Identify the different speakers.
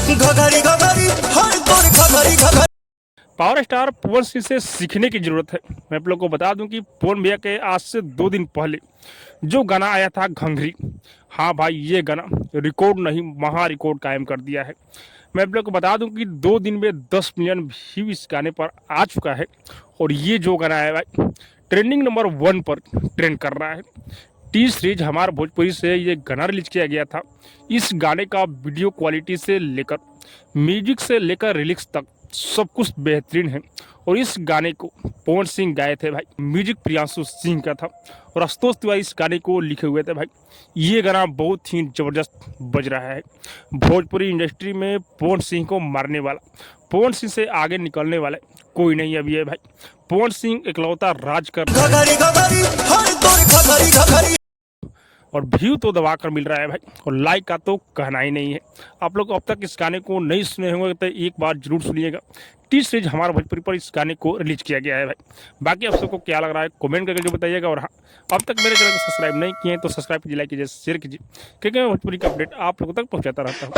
Speaker 1: घघरी घघरी हर तोर घघरी घघरी।
Speaker 2: पावर स्टार पवन सिंह से सीखने की जरूरत है। मैं आप लोग को बता दूं कि पवन भैया के आज से 2 दिन पहले जो गाना आया था घंघरी, हाँ भाई ये गाना रिकॉर्ड नहीं महा रिकॉर्ड कायम कर दिया है। मैं आप लोग को बता दूं कि 2 दिन में 10 मिलियन व्यू इस गाने पर आ चुका है और ये जो गाना है भाई ट्रेंडिंग नंबर 1 पर ट्रेंड कर रहा है। टी सीरीज हमार भोजपुरी से ये गाना रिलीज किया गया था। इस गाने का वीडियो क्वालिटी से लेकर म्यूजिक से लेकर रिलिक्स तक सब कुछ बेहतरीन है और इस गाने को पवन सिंह गाए थे भाई, म्यूजिक प्रियांशु सिंह का था और आशुतोष तिवारी इस गाने को लिखे हुए थे भाई। ये गाना बहुत ही ज़बरदस्त बज रहा है। भोजपुरी इंडस्ट्री में पवन सिंह को मारने वाला, पवन सिंह से आगे निकलने वाला कोई नहीं अभी है भाई। पवन सिंह इकलौता राज कर
Speaker 1: घघरी घघरी हर तोर घघरी घघरी।
Speaker 2: और व्यू तो दबा कर मिल रहा है भाई और लाइक का तो कहना ही नहीं है। आप लोग अब तक इस गाने को नहीं सुने होंगे तो एक बार जरूर सुनिएगा। टी सीरीज हमारा भोजपुरी पर इस गाने को रिलीज किया गया है भाई। बाकी आप सबको क्या लग रहा है कमेंट करके जो बताइएगा। और हाँ, अब तक मेरे चैनल को सब्सक्राइब नहीं किए तो सब्सक्राइब कीजिए, लाइक कीजिए, शेयर कीजिए, क्योंकि मैं भोजपुरी का अपडेट आप लोगों तक पहुँचाता रहता हूँ।